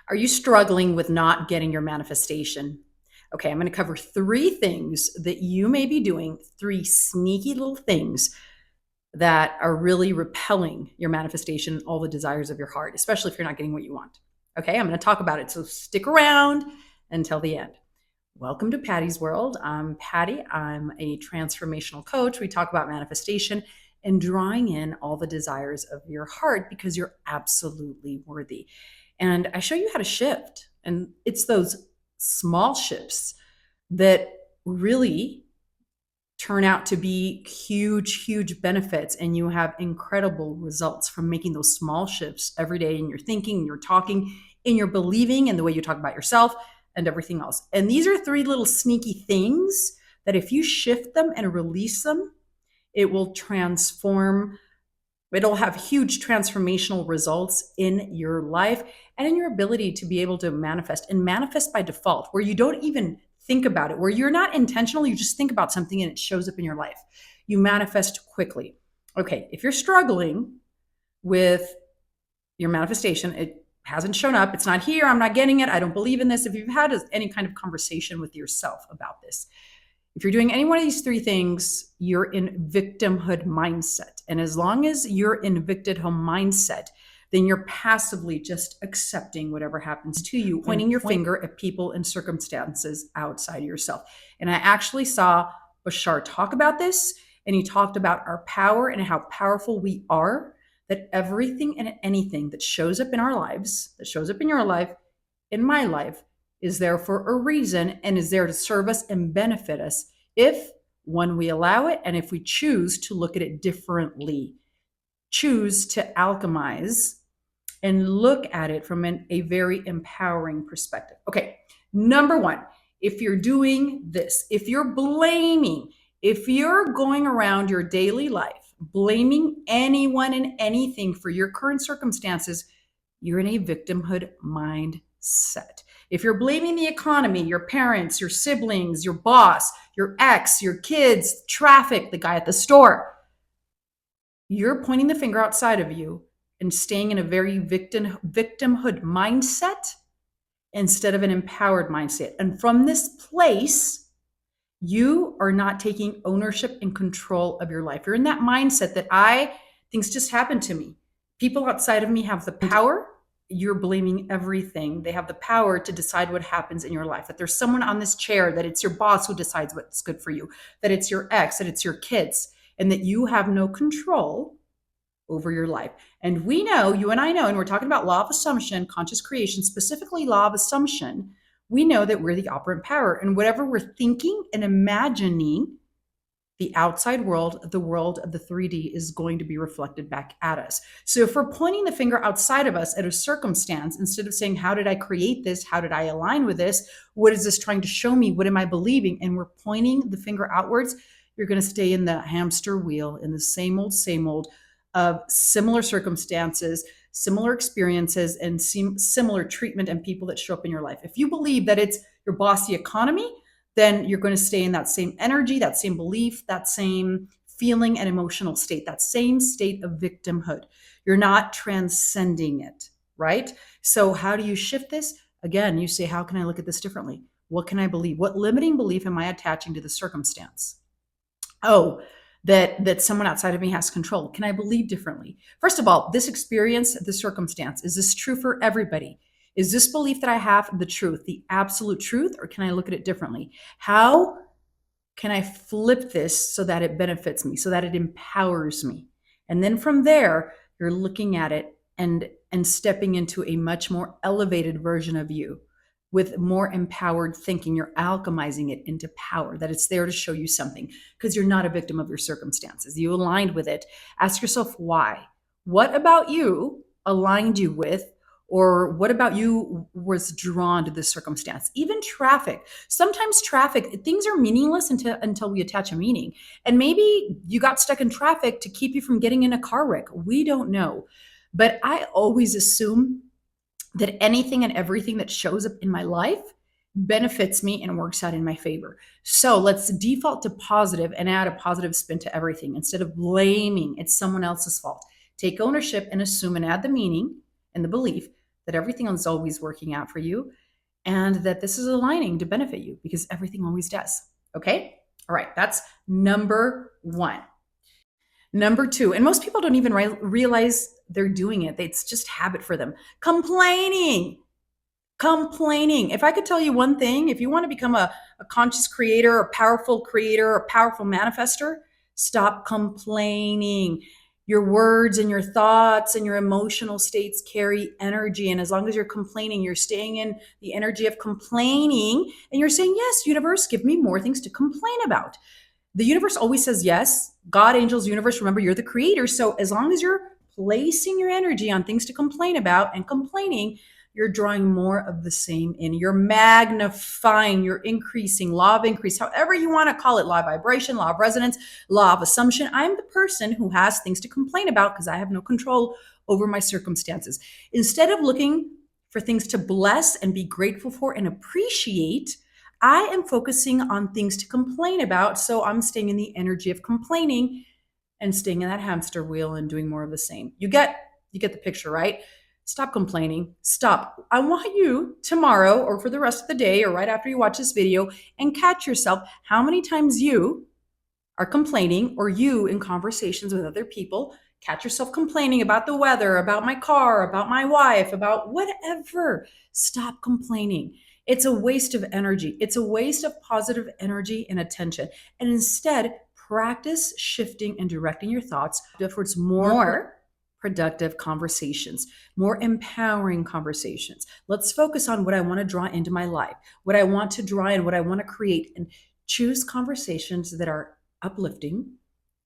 Are you struggling with not getting your manifestation? Okay, I'm going to cover 3 things that you may be doing, 3 sneaky little things that are really repelling your manifestation, all the desires of your heart, especially if you're not getting what you want. Okay, I'm going to talk about it. So stick around until the end. Welcome to Patty's World. I'm Patty. I'm a transformational coach. We talk about manifestation and drawing in all the desires of your heart because you're absolutely worthy. And I show you how to shift. And it's those small shifts that really turn out to be huge, huge benefits. And you have incredible results from making those small shifts every day in your thinking, in your talking, in your believing, and the way you talk about yourself and everything else. And these are 3 little sneaky things that if you shift them and release them, it will transform. It'll have huge transformational results in your life and in your ability to be able to manifest and manifest by default, where you don't even think about it, where you're not intentional, you just think about something and it shows up in your life. You manifest quickly. Okay, if you're struggling with your manifestation, it hasn't shown up, it's not here, I'm not getting it, I don't believe in this. If you've had any kind of conversation with yourself about this, if you're doing any one of these 3 things, you're in victimhood mindset. And as long as you're in victimhood mindset, then you're passively just accepting whatever happens to you, pointing your finger at people and circumstances outside of yourself. And I actually saw Bashar talk about this, and he talked about our power and how powerful we are, that everything and anything that shows up in our lives, that shows up in your life, in my life, is there for a reason and is there to serve us and benefit us if, one, we allow it, and if we choose to look at it differently, choose to alchemize and look at it from a very empowering perspective. Okay, number 1, if you're doing this, if you're blaming, if you're going around your daily life blaming anyone and anything for your current circumstances, you're in a victimhood mindset. If you're blaming the economy, your parents, your siblings, your boss, your ex, your kids, traffic, the guy at the store, you're pointing the finger outside of you and staying in a very victimhood mindset instead of an empowered mindset. And from this place, you are not taking ownership and control of your life. You're in that mindset that things just happen to me. People outside of me have the power. You're blaming everything. They have the power to decide what happens in your life. That there's someone on this chair, that it's your boss who decides what's good for you, that it's your ex, that it's your kids, and that you have no control over your life. And we know, you and I know, and we're talking about law of assumption, conscious creation, specifically law of assumption. We know that we're the operant power, and whatever we're thinking and imagining, the outside world, the world of the 3D, is going to be reflected back at us. So if we're pointing the finger outside of us at a circumstance, instead of saying, how did I create this? How did I align with this? What is this trying to show me? What am I believing? And we're pointing the finger outwards, you're going to stay in the hamster wheel, in the same old of similar circumstances, similar experiences, and similar treatment and people that show up in your life. If you believe that it's your boss, the economy, then you're going to stay in that same energy, that same belief, that same feeling and emotional state, that same state of victimhood. You're not transcending it, right? So how do you shift this? Again, you say, how can I look at this differently? What can I believe? What limiting belief am I attaching to the circumstance? Oh, that someone outside of me has control. Can I believe differently? First of all, this experience, this circumstance, is this true for everybody? Is this belief that I have the truth, the absolute truth, or can I look at it differently? How can I flip this so that it benefits me, so that it empowers me? And then from there, you're looking at it and stepping into a much more elevated version of you with more empowered thinking. You're alchemizing it into power, that it's there to show you something because you're not a victim of your circumstances. You aligned with it. Ask yourself why. What about you aligned you with, or what about you was drawn to this circumstance? Even traffic. Sometimes traffic, things are meaningless until we attach a meaning. And maybe you got stuck in traffic to keep you from getting in a car wreck. We don't know. But I always assume that anything and everything that shows up in my life benefits me and works out in my favor. So let's default to positive and add a positive spin to everything. Instead of blaming, it's someone else's fault. Take ownership and assume and add the meaning and the belief that everything is always working out for you, and that this is aligning to benefit you because everything always does. Okay? All right, that's number one. Number two, and most people don't even realize they're doing it. It's just habit for them. Complaining. Complaining. If I could tell you one thing, if you want to become a conscious creator, a powerful manifester, stop complaining. Your words and your thoughts and your emotional states carry energy. And as long as you're complaining, you're staying in the energy of complaining and you're saying, yes, universe, give me more things to complain about. The universe always says yes. God, angels, universe, remember, you're the creator. So as long as you're placing your energy on things to complain about and complaining, you're drawing more of the same in. You're magnifying, you're increasing, law of increase, however you want to call it, law of vibration, law of resonance, law of assumption. I'm the person who has things to complain about because I have no control over my circumstances. Instead of looking for things to bless and be grateful for and appreciate, I am focusing on things to complain about. So I'm staying in the energy of complaining and staying in that hamster wheel and doing more of the same. You get the picture, right? Stop complaining. Stop. I want you tomorrow or for the rest of the day or right after you watch this video and catch yourself how many times you are complaining, or you in conversations with other people catch yourself complaining about the weather, about my car, about my wife, about whatever. Stop complaining. It's a waste of energy. It's a waste of positive energy and attention. And instead, practice shifting and directing your thoughts towards more productive conversations, more empowering conversations. Let's focus on what I want to draw into my life, what I want to draw in, what I want to create, and choose conversations that are uplifting,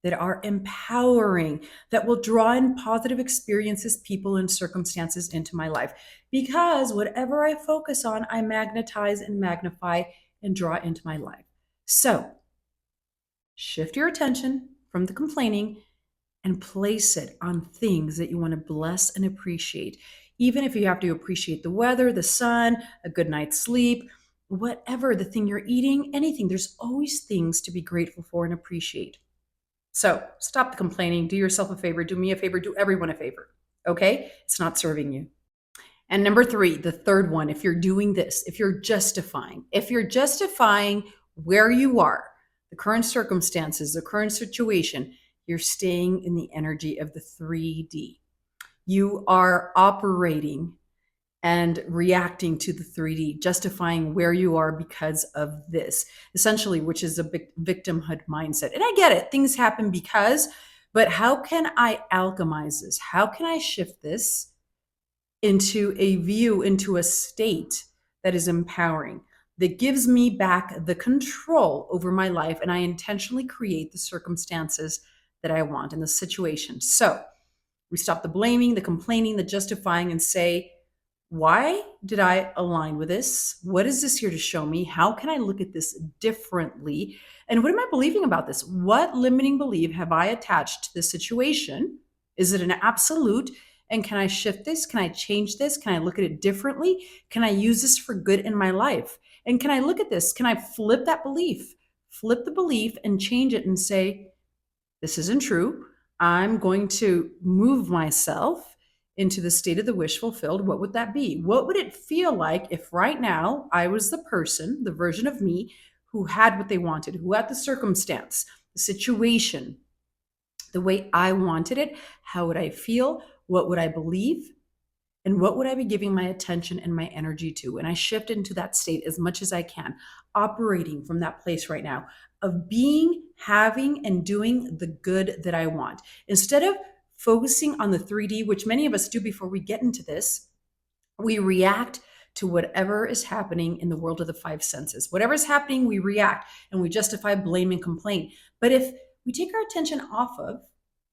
that are empowering, that will draw in positive experiences, people, and circumstances into my life. Because whatever I focus on, I magnetize and magnify and draw into my life. So shift your attention from the complaining and place it on things that you want to bless and appreciate. Even if you have to appreciate the weather, the sun, a good night's sleep, whatever the thing you're eating, anything, there's always things to be grateful for and appreciate. So stop the complaining, do yourself a favor, do me a favor, do everyone a favor. Okay? It's not serving you. And number three, the third one, if you're doing this, if you're justifying where you are, the current circumstances, the current situation, you're staying in the energy of the 3D. You are operating and reacting to the 3D, justifying where you are because of this, essentially, which is a victimhood mindset. And I get it, things happen because, but how can I alchemize this? How can I shift this into a view, into a state that is empowering, that gives me back the control over my life, and I intentionally create the circumstances that I want in the situation? So we stop the blaming, the complaining, the justifying, and say, why did I align with this? What is this here to show me? How can I look at this differently? And what am I believing about this? What limiting belief have I attached to this situation? Is it an absolute? And can I shift this? Can I change this? Can I look at it differently? Can I use this for good in my life? And can I look at this? Can I flip that belief? Flip the belief and change it and say, this isn't true. I'm going to move myself into the state of the wish fulfilled. What would that be? What would it feel like if right now I was the person, the version of me who had what they wanted, who had the circumstance, the situation, the way I wanted it? How would I feel? What would I believe? And what would I be giving my attention and my energy to? And I shift into that state as much as I can, operating from that place right now of being, having, and doing the good that I want. Instead of focusing on the 3D, which many of us do before we get into this, we react to whatever is happening in the world of the five senses. Whatever is happening, we react and we justify, blame, and complain. But if we take our attention off of,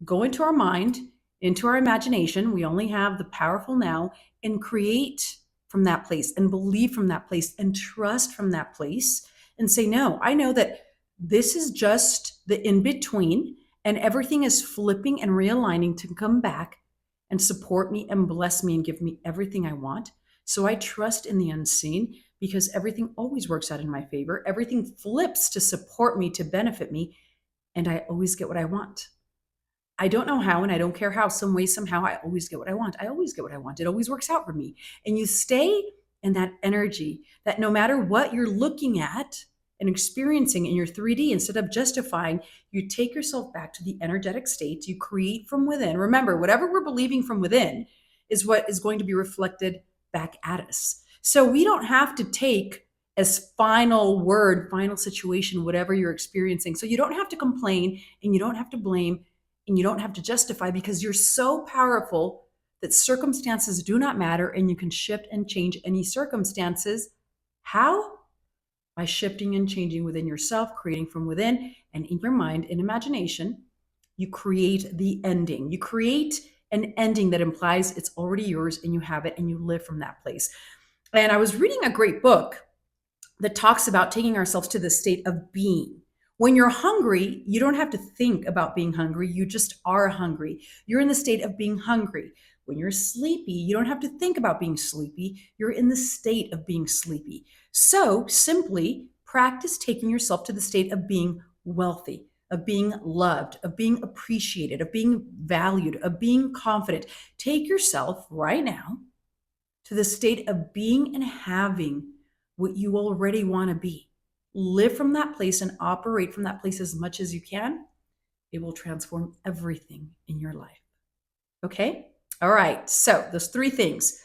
go into our mind, into our imagination, we only have the powerful now, and create from that place and believe from that place and trust from that place and say, no, I know that this is just the in between and everything is flipping and realigning to come back and support me and bless me and give me everything I want. So I trust in the unseen because everything always works out in my favor. Everything flips to support me, to benefit me, and I always get what I want. I don't know how, and I don't care how, some way, somehow, I always get what I want. I always get what I want. It always works out for me. And you stay in that energy that no matter what you're looking at and experiencing in your 3D, instead of justifying, you take yourself back to the energetic state. You create from within. Remember, whatever we're believing from within is what is going to be reflected back at us. So we don't have to take as final word, final situation, whatever you're experiencing. So you don't have to complain and you don't have to blame and you don't have to justify, because you're so powerful that circumstances do not matter and you can shift and change any circumstances. How? By shifting and changing within yourself, creating from within, and in your mind, in imagination, you create the ending. You create an ending that implies it's already yours and you have it and you live from that place. And I was reading a great book that talks about taking ourselves to the state of being. When you're hungry, you don't have to think about being hungry. You just are hungry. You're in the state of being hungry. When you're sleepy, you don't have to think about being sleepy. You're in the state of being sleepy. So simply practice taking yourself to the state of being wealthy, of being loved, of being appreciated, of being valued, of being confident. Take yourself right now to the state of being and having what you already want to be. Live from that place and operate from that place as much as you can. It will transform everything in your life. Okay? All right. So, those three things,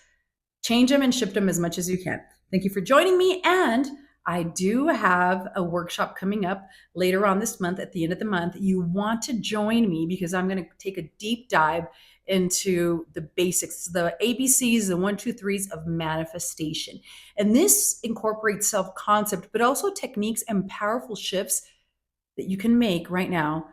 change them and shift them as much as you can. Thank you for joining me. And I do have a workshop coming up later on this month, at the end of the month. You want to join me because I'm going to take a deep dive into the basics, the ABCs, the 1, 2, 3s of manifestation. And this incorporates self-concept, but also techniques and powerful shifts that you can make right now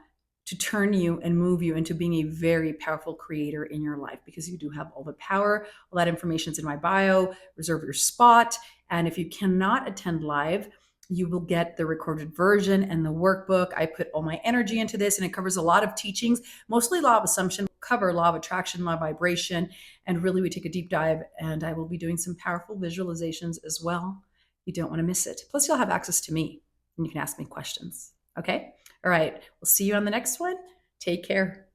to turn you and move you into being a very powerful creator in your life, because you do have all the power. All that information is in my bio. Reserve your spot. And if you cannot attend live, you will get the recorded version and the workbook. I put all my energy into this, and it covers a lot of teachings, mostly law of assumption, cover law of attraction, law of vibration, and really we take a deep dive, and I will be doing some powerful visualizations as well. You don't want to miss it. Plus, you'll have access to me, and you can ask me questions. Okay? All right. We'll see you on the next one. Take care.